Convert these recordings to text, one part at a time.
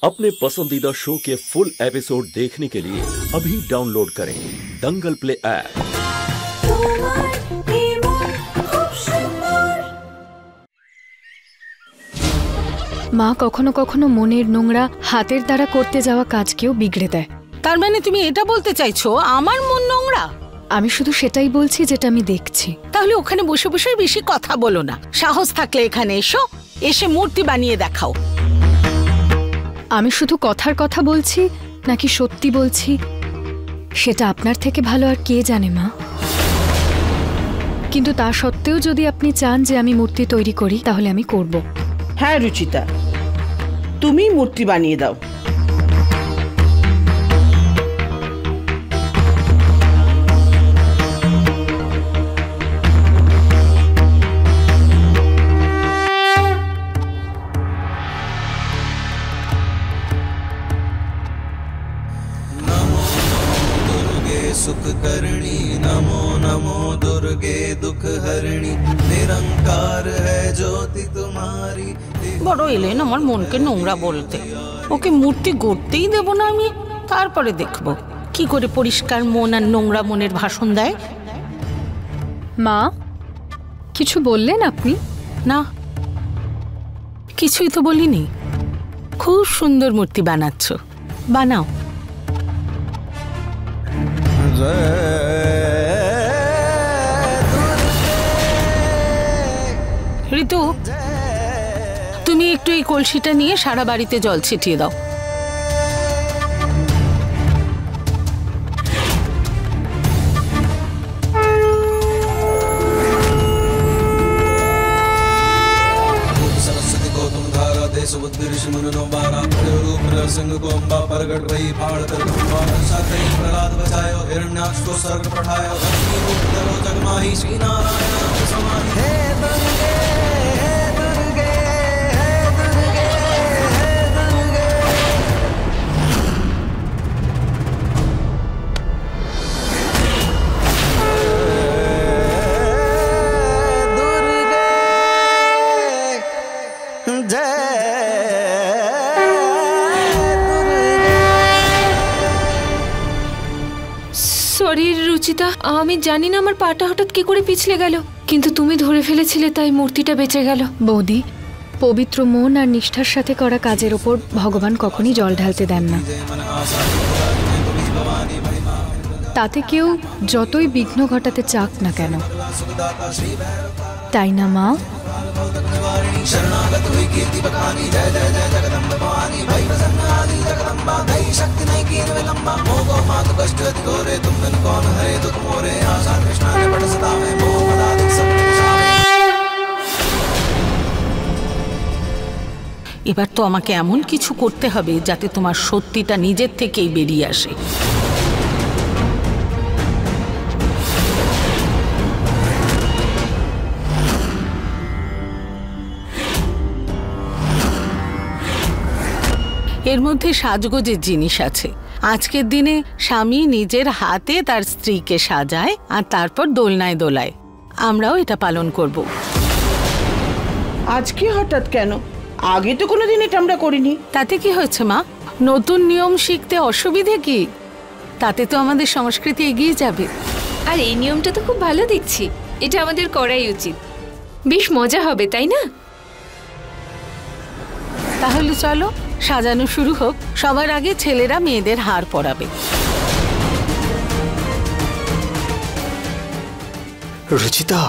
अपने पसंदीदा शो के फुल एपिसोड देखने के लिए अभी डाउनलोड करें दंगल प्ले ऐप। মা কখনো কখনো মনের নোংরা হাতের দ্বারা করতে যাওয়া কাজকেও বিগড়ে দেয়। তার মানে তুমি এটা বলতে চাইছো আমার মন নোংরা? আমি শুধু সেটাই বলছি যেটা আমি দেখছি। তাহলে ওখানে বসে বসে বেশি কথা বলো না, সাহস থাকলে এখানে এসো, এসে মূর্তি বানিয়ে দেখাও। আমি শুধু কথার কথা বলছি নাকি সত্যি বলছি সেটা আপনার থেকে ভালো আর কে জানে মা। কিন্তু তা সত্ত্বেও যদি আপনি চান যে আমি মূর্তি তৈরি করি তাহলে আমি করব। হ্যাঁ রুচিতা, তুমি মূর্তি বানিয়ে দাও। सुख करणी नमो नमो दुर्गे दुख हरणी निरंकार है ज्योति तुम्हारी। বড় এলেন আমার মনকে নোংরা বলতে। ওকে মূর্তি গড়তেই দেব না আমি, তারপরে দেখব কি করে পরিষ্কার মন আর নোংরা মনের ভাষণ দেয়। মা কিছু বললেন আপনি? না, কিছুই তো বলিনি। খুব সুন্দর মূর্তি বানাচ্ছ, বানাও। ঋতু, তুমি একটু এই কলসিটা নিয়ে সারা বাড়িতে জল ছিটিয়ে দাও। प्रहलाद बचायो हिरण्याक्ष को स्वर्ग पठायो धरती रूप धरो जगमाही श्री नारायण समाहि। हे दुर्गे हे दुर्गे हे दुर्गे हे दुर्गे। दुर्गे जय। সরি রুচিতা, আমি জানি না আমার পাটা হঠাৎ কি করে পিছলে গেল, কিন্তু তুমি ধরে ফেলেছিলে তাই মূর্তিটা বেঁচে গেল। বৌদি, পবিত্র মন আর নিষ্ঠার সাথে করা কাজের ওপর ভগবান কখনই জল ঢালতে দেন না। তাতে কেউ যতই বিঘ্ন ঘটাতে চাক না কেন, তাই না মা? शरणागत हुई कीर्ति बखानी जय जय जय जगदम्ब भवानी भई प्रसन्न आदि जगदम्बा दई शक्ति नहीं कीन विलंबा मोह मातु कष्ट अति घोरे तुम बिन कौन हरे दुख मोरे आशा कृष्णा ने पट सदा में मोह मदाधिक सब এবার তো আমাকে এমন কিছু করতে হবে যাতে তোমার সত্যিটা নিজের থেকেই বেরিয়ে আসে। এর মধ্যে সাজগোজের জিনিস আছে। আজকের দিনে স্বামী নিজের হাতে তার স্ত্রীকে সাজায় আর তারপর দোলনায় দোলায়। আমরাও এটা পালন করব। আজকে হঠাৎ কেন? আগে তো কোনোদিন এটা আমরা করিনি। তাতে কি হয়েছে মা? নতুন নিয়ম শিখতে অসুবিধে কি? তাতে তো আমাদের সংস্কৃতি এগিয়ে যাবে। আর এই নিয়মটা তো খুব ভালো দেখছি, এটা আমাদের করাই উচিত। বেশ মজা হবে, তাই না? তাহলে চলো সাজানো শুরু হোক। সবার আগে ছেলেরা মেয়েদের হার পরাবে। রুচিতা,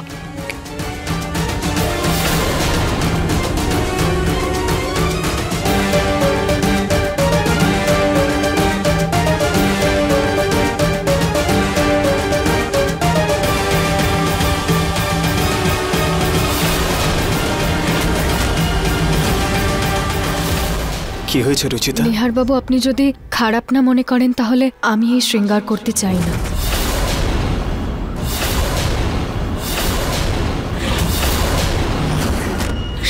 কি হয়েছে রুচিতা? নিহার বাবু, আপনি যদি খারাপ না মনে করেন তাহলে আমি এই শৃঙ্গার করতে চাই না।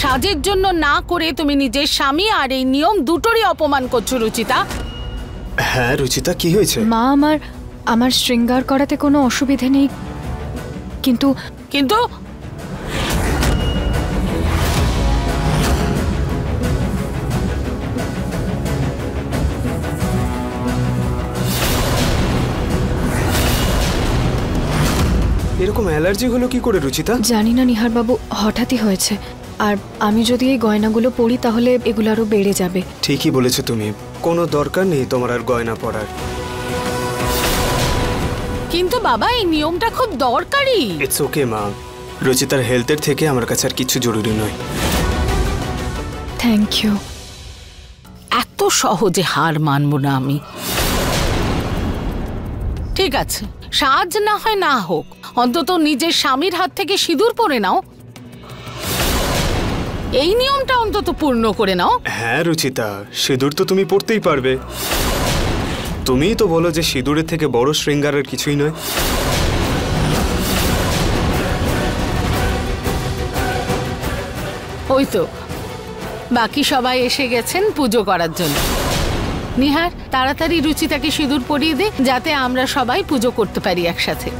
সাজের জন্য না করে তুমি নিজের স্বামী আর এই নিয়ম দুটোরই অপমান করছো রুচিতা। হ্যাঁ রুচিতা, কি হয়েছে? মা, আমার শৃঙ্গার করাতে কোনো অসুবিধে নেই, কিন্তু কিন্তু এরকম অ্যালার্জি হলো কি করে রুচিতা? জানি না নিহার বাবু, হঠাৎই হয়েছে। আর আমি যদি এই গয়নাগুলো পরি তাহলে এগুলো আরো বেড়ে যাবে। ঠিকই বলেছো তুমি, কোনো দরকার নেই তোমার আর গয়না পরার। কিন্তু বাবা এই নিয়মটা খুব দরকারি। ইটস ওকে মা, রুচিতার হেলথের থেকে আমার কাছে আর কিছু জরুরি নয়। Thank you. এত সহজে হার মানবো না আমি। ঠিক আছে, সাজ না হয় না হোক, অন্তত নিজের স্বামীর হাত থেকে সিঁদুর পরে নাও। এই নিয়মটা অন্তত পূর্ণ করে নাও। হ্যাঁ রুচিতা, সিঁদুর তো তুমি পরতেই পারবে। তুমিই তো বলো যে সিঁদুরের থেকে বড় শৃঙ্গারের কিছুই নয়। ওই তো বাকি সবাই এসে গেছেন পুজো করার জন্য। নিহার, তাড়াতাড়ি রুচিতাকে সিঁদুর পরিয়ে দে, যাতে আমরা সবাই পুজো করতে পারি একসাথে।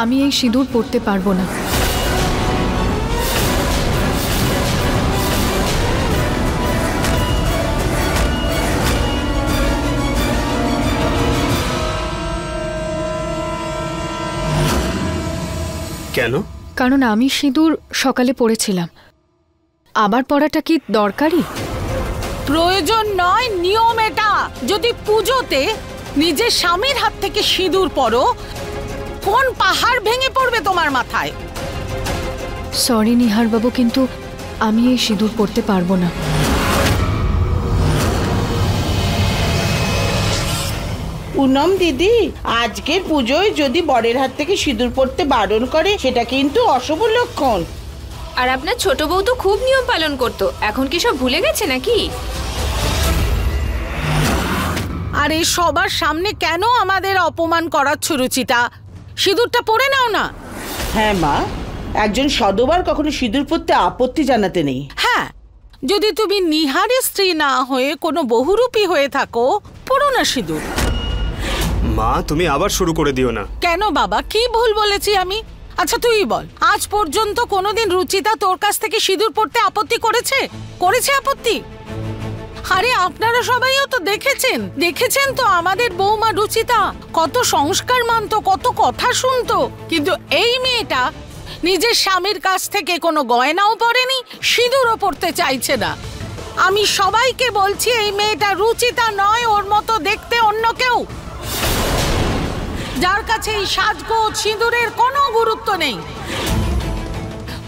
আমি এই সিঁদুর পরতে পারবো না। কেন? কারণ আমি সিঁদুর সকালে পরেছিলাম, আবার পরাটা কি দরকারি? প্রয়োজন নয়, নিয়ম এটা। যদি পুজোতে নিজের স্বামীর হাত থেকে সিঁদুর পরো, কোন পাহাড় ভেঙে পড়বে তোমার মাথায়। সরি নিহার বাবু, কিন্তু আমি এই সিঁদুর পরতে পারবো না। পুনম দিদি, আজকের পুজোয় যদি বরের হাত থেকে সিঁদুর পরতে বারণ করে সেটা কিন্তু অশুভ লক্ষণ। আর আপনার ছোট বউ তো খুব নিয়ম পালন করতো, এখন কি সব ভুলে গেছে নাকি? আর এই সবার সামনে কেন আমাদের অপমান করাচ্ছ রুচিতা? সিঁদুরটা পরে নাও না। হ্যাঁ মা, একজন সদবার কখনো সিঁদুর পরতে আপত্তি জানাতে নেই। হ্যাঁ, যদি তুমি নিহারের স্ত্রী না হয়ে কোনো বহুরূপী হয়ে থাকো, পরো না সিঁদুর। মা, তুমি আবার শুরু করে দিও না। কেন বাবা, কি ভুল বলেছি আমি? আচ্ছা তুই বল, আজ পর্যন্ত কোনোদিন রুচিতা তোর কাছ থেকে সিঁদুর পরতে আপত্তি করেছে? আপত্তি? আরে আপনারা সবাইও তো দেখেছেন তো আমাদের বৌমা রুচিতা কত সংস্কার মানতো, কত কথা শুনতো। কিন্তু এই মেয়েটা নিজের স্বামীর কাছ থেকে কোনো গয়নাও পরেনি, সিঁদুরও পরতে চাইছে না। আমি সবাইকে বলছি এই মেয়েটা রুচিতা নয়, ওর মতো দেখতে অন্য কেউ, যার কাছে এই সাজগোজ সিঁদুরের কোনো গুরুত্ব নেই,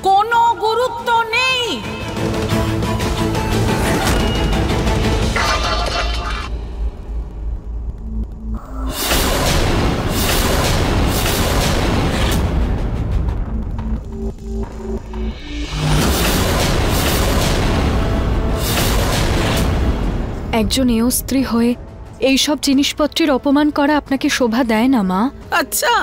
কোনো গুরুত্ব নেই। একজন এও স্ত্রী হয়ে এইসব জিনিসপত্রের অপমান করা আপনাকে শোভা দেয় না মা। আচ্ছা,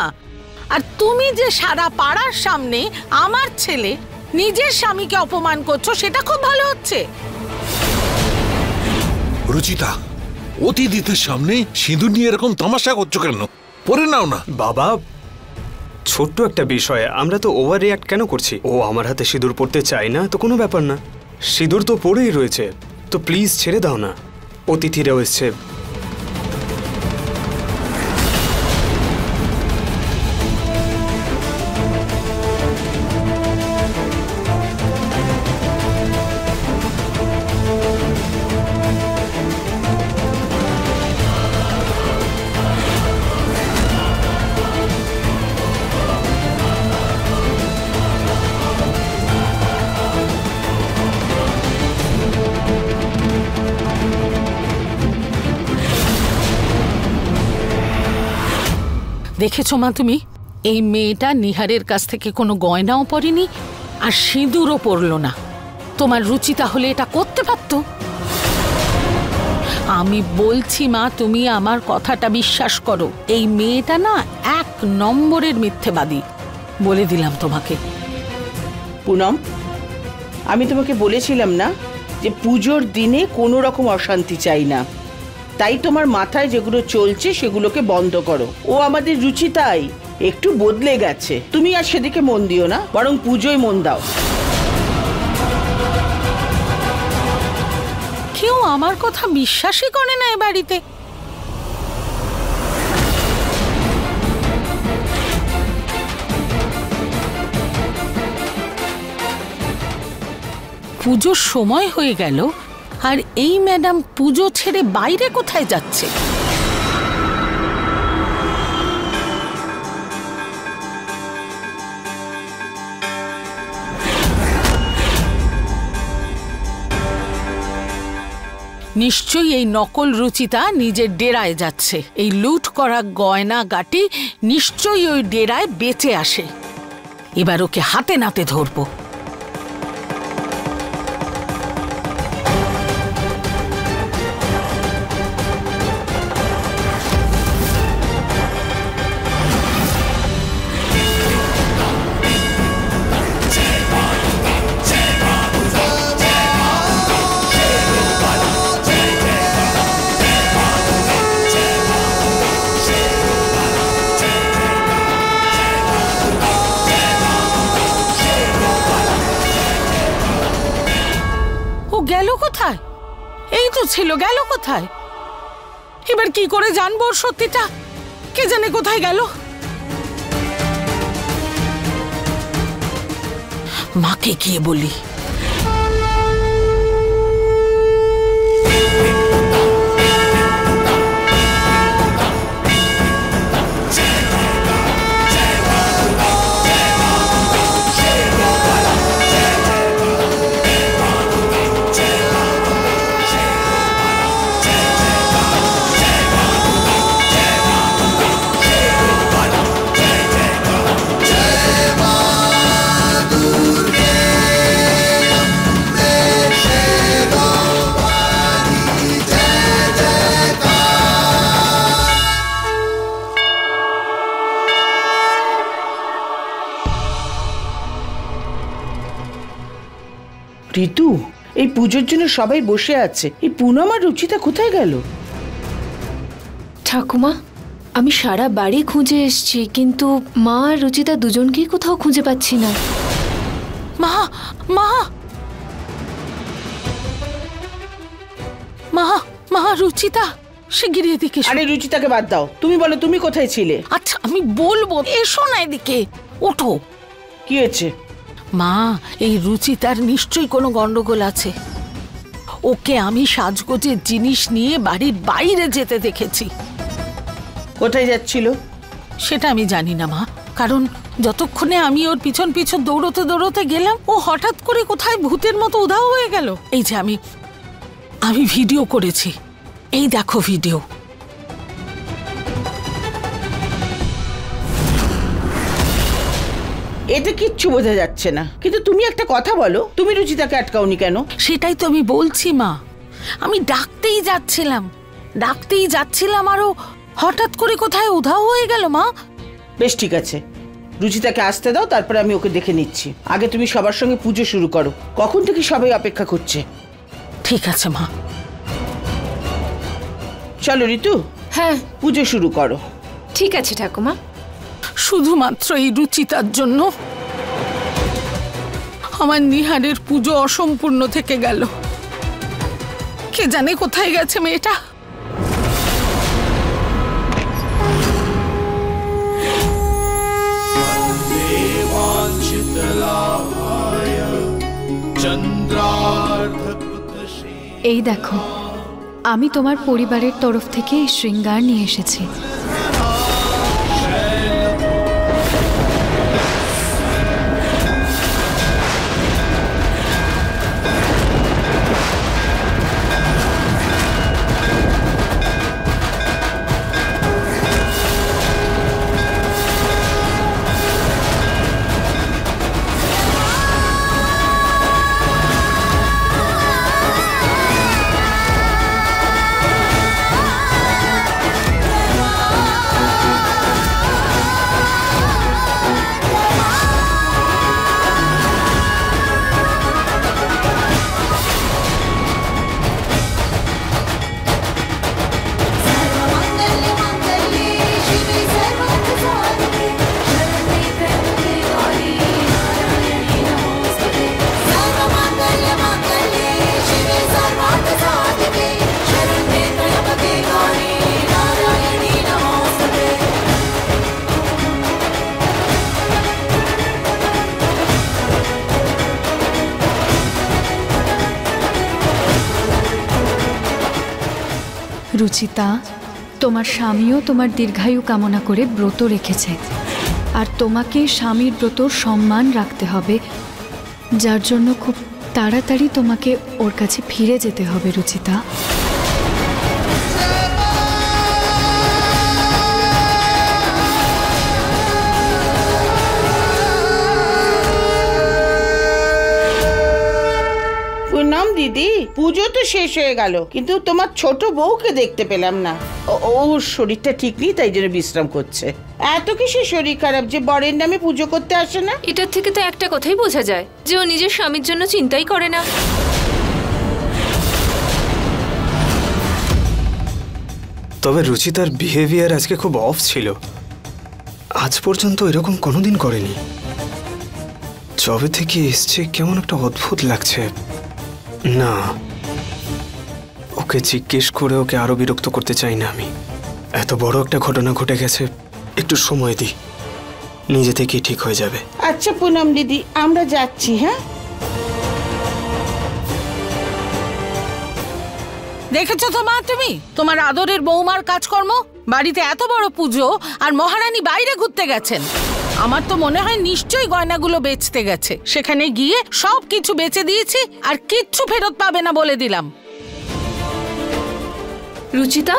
আর তুমি যে সারা পাড়ার সামনে আমার ছেলে নিজের স্বামীকে অপমান করছো, সেটা খুব ভালো হচ্ছে। রুচিতা, অতিথিদের সামনে সিঁদুর নিয়ে এরকম তামাশা করছো কেন? পরে নাও না। বাবা, ছোট্ট একটা বিষয়, আমরা তো ওভার রিয়াক্ট কেন করছি? ও আমার হাতে সিঁদুর পরতে চায় না তো কোনো ব্যাপার না, সিঁদুর তো পরেই রয়েছে, তো প্লিজ ছেড়ে দাও না। অতিথিরাও এসছে। দেখেছো মা তুমি, এই মেয়েটা নিহারের কাছ থেকে কোনো গয়নাও পরেনি আর সিঁদুরও পরল না। তোমার রুচি তাহলে এটা করতে পারতো? আমি বলছি মা, তুমি আমার কথাটা বিশ্বাস করো, এই মেয়েটা না 1 নম্বরের মিথ্যেবাদী, বলে দিলাম তোমাকে। পুনম, আমি তোমাকে বলেছিলাম না যে পুজোর দিনে কোনো রকম অশান্তি চাই না, তাই তোমার মাথায় যেগুলো চলছে সেগুলোকে বন্ধ করো। ও আমাদের রুচিতাই একটু বদলে গেছে, তুমি আর সেদিকে মন দিও না, বরং পুজোয় মন দাও। কেউ আমার কথা বিশ্বাসই করে না এ বাড়িতে। পুজোর সময় হয়ে গেল আর এই ম্যাডাম পুজো ছেড়ে বাইরে কোথায় যাচ্ছে? নিশ্চয়ই এই নকল রুচিতা নিজের ডেরায় যাচ্ছে। এই লুট করা গয়না গাটি নিশ্চয়ই ওই ডেরায় বেঁচে আসে। এবার ওকে হাতে নাতে ধরবো। গেল কোথায়? এই তো ছিল, গেল কোথায়? এবার কি করে জানবো ওর সত্যিটা? কে জানে কোথায় গেল। মাকে গিয়ে বলি। ঋতু, এই পুজোর জন্য সবাই বসে আছে, এই পুনম আর রুচিতা কোথায় গেল? ঠাকুমা, আমি সারা বাড়ি খুঁজে এসেছি, কিন্তু মা আর রুচিতা দুজনকেই কোথাও খুঁজে পাচ্ছি না। মা মা মা মা রুচিতা, শিগগিরই এদিকে এসো। আরে রুচিতাকে বাদ দাও, তুমি বলো তুমি কোথায় ছিলে? আচ্ছা আমি বলবো, এসো না এদিকে, ওঠো। কি হয়েছে? মা, এই রুচিতার নিশ্চয়ই কোনো গন্ডগোল আছে। ওকে আমি সাজগোজের জিনিস নিয়ে বাড়ির বাইরে যেতে দেখেছি। কোথায় যাচ্ছিল সেটা আমি জানি না মা, কারণ যতক্ষণে আমি ওর পিছন পিছন দৌড়তে দৌড়তে গেলাম, ও হঠাৎ করে কোথায় ভূতের মতো উধাও হয়ে গেল। এই যে আমি ভিডিও করেছি, এই দেখো ভিডিও। এতে কিচ্ছু বোঝা যাচ্ছে না, কিন্তু তুমি একটা কথা বলো, তুমি রুচিতাকে আটকাওনি কেন? সেটাই তো আমি বলছি মা, আমি ডাকতেই যাচ্ছিলাম আর ও হঠাৎ করে কোথায় উধাও হয়ে গেল মা। বেশ ঠিক আছে, রুচিতাকে আসতে দাও, তারপরে আমি ওকে দেখে নিচ্ছি। আগে তুমি সবার সঙ্গে পুজো শুরু করো, কখন থেকে সবাই অপেক্ষা করছে। ঠিক আছে মা। চলো ঋতু, হ্যাঁ পুজো শুরু করো। ঠিক আছে ঠাকুমা। শুধুমাত্র এই রুচিতার জন্য আমার নিহারের পুজো অসম্পূর্ণ থেকে গেল। কে জানে কোথায় গেছে মেয়েটা। এই দেখো, আমি তোমার পরিবারের তরফ থেকে এই শৃঙ্গার নিয়ে এসেছি। রুচিতা, তোমার স্বামীও তোমার দীর্ঘায়ু কামনা করে ব্রত রেখেছে, আর তোমাকে স্বামীর ব্রতর সম্মান রাখতে হবে, যার জন্য খুব তাড়াতাড়ি তোমাকে ওর কাছে ফিরে যেতে হবে রুচিতা। প্রণাম দিদি, পুজো তো শেষ হয়ে গেল, কিন্তু তোমার ছোট বউকে দেখতে পেলাম না। ওর শরীরটা ঠিক নেই, তাই জন্য বিশ্রাম করছে। এত কিসের শরীর খারাপ যে বরের নামে পুজো করতে আসে না? এটার থেকে তো একটা কথাই বোঝা যায় যে ও নিজের স্বামীর জন্য চিন্তাই করে না। তবে রুচিতার বিহেভিয়ার আজকে খুব অফ ছিল। আজ পর্যন্ত এরকম কোনোদিন করেনি। যবে থেকে এসছে কেমন একটা অদ্ভুত লাগছে। না, ওকে জিজ্ঞেস করে ওকে আরো বিরক্ত করতে চাই না আমি। এত বড় একটা ঘটনা ঘটে গেছে, একটু সময় দিই, নিজে থেকেই ঠিক হয়ে যাবে। আচ্ছা পুনম দিদি, আমরা যাচ্ছি। হ্যাঁ, দেখেছো তো মা, তুমি তোমার আদরের বৌমার কাজকর্ম। বাড়িতে এত বড় পুজো আর মহারানী বাইরে ঘুরতে গেছেন। আমার তো মনে হয় নিশ্চয়ই গয়নাগুলো বেচতে গেছে। সেখানে গিয়ে সব কিছু বেচে দিয়েছি, আর কিচ্ছু ফেরত পাবে না বলে দিলাম। রুচিতা,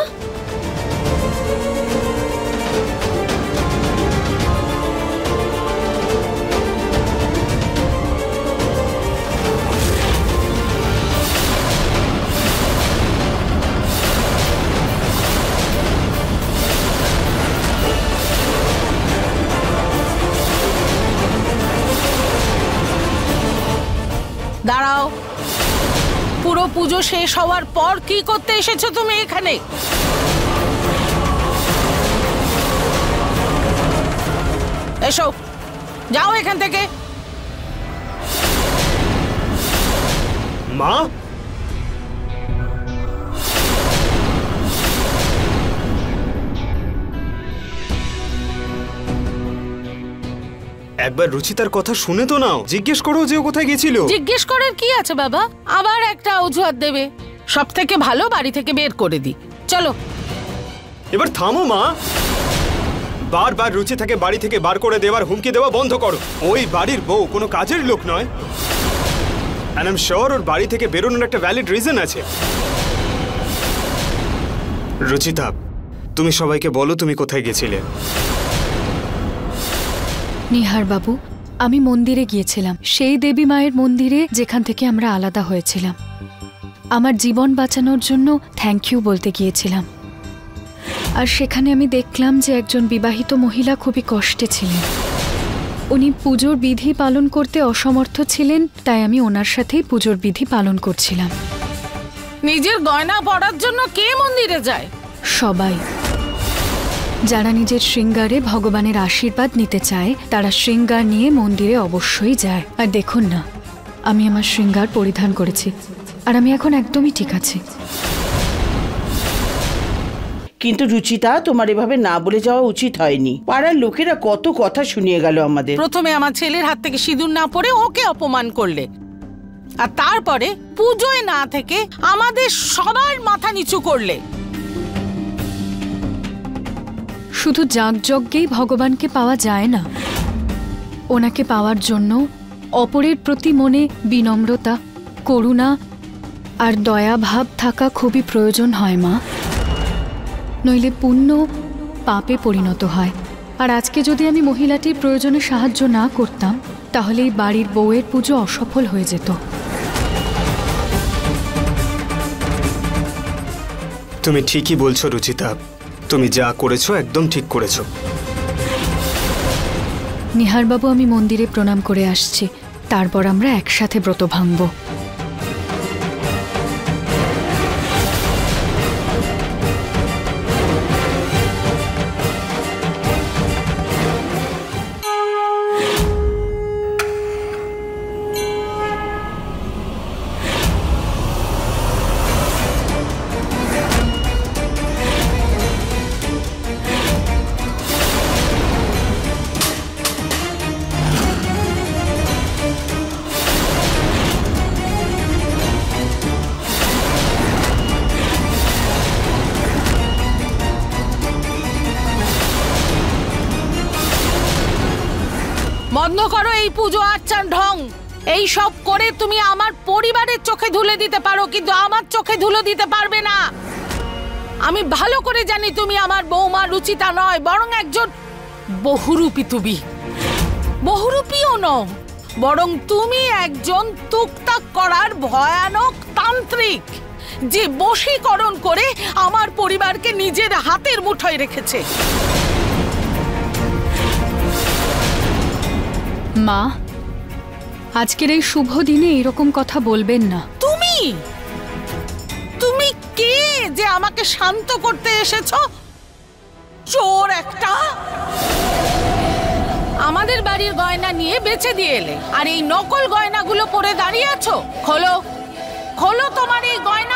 দাঁড়াও, পুরো পুজো শেষ হওয়ার পর কি করতে এসেছো তুমি এখানে? এসো, যাও এখান থেকে। মা, একবার রুচিতার কথা শুনে তো নাও, জিজ্ঞেস করো যে ও কোথায় গেছিল। জিজ্ঞেস করার কি আছে বাবা? আবার একটা অজুহাত দেবে। সব থেকে ভালো বাড়ি থেকে বের করে দিই। চলো। এবার থামো মা, বারবার রুচিতাকে বাড়ি থেকে বার করে দেওয়ার হুমকি দেওয়া বন্ধ করো। ওই বাড়ির বউ কোনো কাজের লোক নয়। and I'm sure ওর বাড়ি থেকে বেরোনোর একটা ভ্যালিড রিজন আছে। রুচিতা, তুমি সবাইকে বলো তুমি কোথায় গেছিলে। নিহার বাবু, আমি মন্দিরে গিয়েছিলাম, সেই দেবী মায়ের মন্দিরে যেখান থেকে আমরা আলাদা হয়েছিলাম। আমার জীবন বাঁচানোর জন্য থ্যাংক ইউ বলতে গিয়েছিলাম। আর সেখানে আমি দেখলাম যে একজন বিবাহিত মহিলা খুবই কষ্টে ছিলেন। উনি পুজোর বিধি পালন করতে অসমর্থ ছিলেন, তাই আমি ওনার সাথেই পুজোর বিধি পালন করছিলাম। নিজের গয়না পরার জন্য কে মন্দিরে যায়? সবাই, যারা নিজের শৃঙ্গারে ভগবানের আশীর্বাদ নিতে চায় তারা শৃঙ্গার নিয়ে মন্দিরে অবশ্যই যায়। আর দেখুন না, আমি আমার শৃঙ্গার পরিধান করেছি, আর আমি এখন একদমই ঠিক আছি। কিন্তু রুচিতা, তোমার এভাবে না বলে যাওয়া উচিত হয়নি। পাড়ার লোকেরা কত কথা শুনিয়ে গেল আমাদের। প্রথমে আমার ছেলের হাত থেকে সিঁদুর না পরে ওকে অপমান করলে, আর তারপরে পুজোয় না থেকে আমাদের সবার মাথা নিচু করলে। শুধু যাগযজ্ঞেই ভগবানকে পাওয়া যায় না, ওনাকে পাওয়ার জন্য অপরের প্রতি মনে বিনম্রতা, করুণা আর দয়াভাব থাকা খুবই প্রয়োজন হয় মা। নইলে পুণ্য পাপে পরিণত হয়। আর আজকে যদি আমি মহিলাটির প্রয়োজনে সাহায্য না করতাম, তাহলে এই বাড়ির বউয়ের পুজো অসফল হয়ে যেত। তুমি ঠিকই বলছো রুচিতা, তুমি যা করেছো একদম ঠিক করেছো। নিহারবাবু, আমি মন্দিরে প্রণাম করে আসছি, তারপর আমরা একসাথে ব্রত ভাঙব। বন্ধ করো এই পুজো আচ্ছান ঢং। এই সব করে তুমি আমার পরিবারের চোখে ধুলে দিতে পারো, কিন্তু আমার চোখে ধুলো দিতে পারবে না। আমি ভালো করে জানি তুমি আমার বৌমা রুচিতা নয়, বরং একজন বহুরূপী। তুমি বহুরূপীও নও, বরং তুমি একজন তুকতাক করার ভয়ানক তান্ত্রিক, যে বশীকরণ করে আমার পরিবারকে নিজের হাতের মুঠোয় রেখেছে। মা, আজকের এই শুভ দিনে এরকম কথা বলবেন না। তুমি তুমি কে যে আমাকে শান্ত করতে এসেছো? চোর একটা! আমাদের বাড়ির গয়না নিয়ে বেচে দিয়ে এলে, আর এই নকল গয়নাগুলো পরে দাঁড়িয়ে আছো। খোলো খোলো তোমার এই গয়না।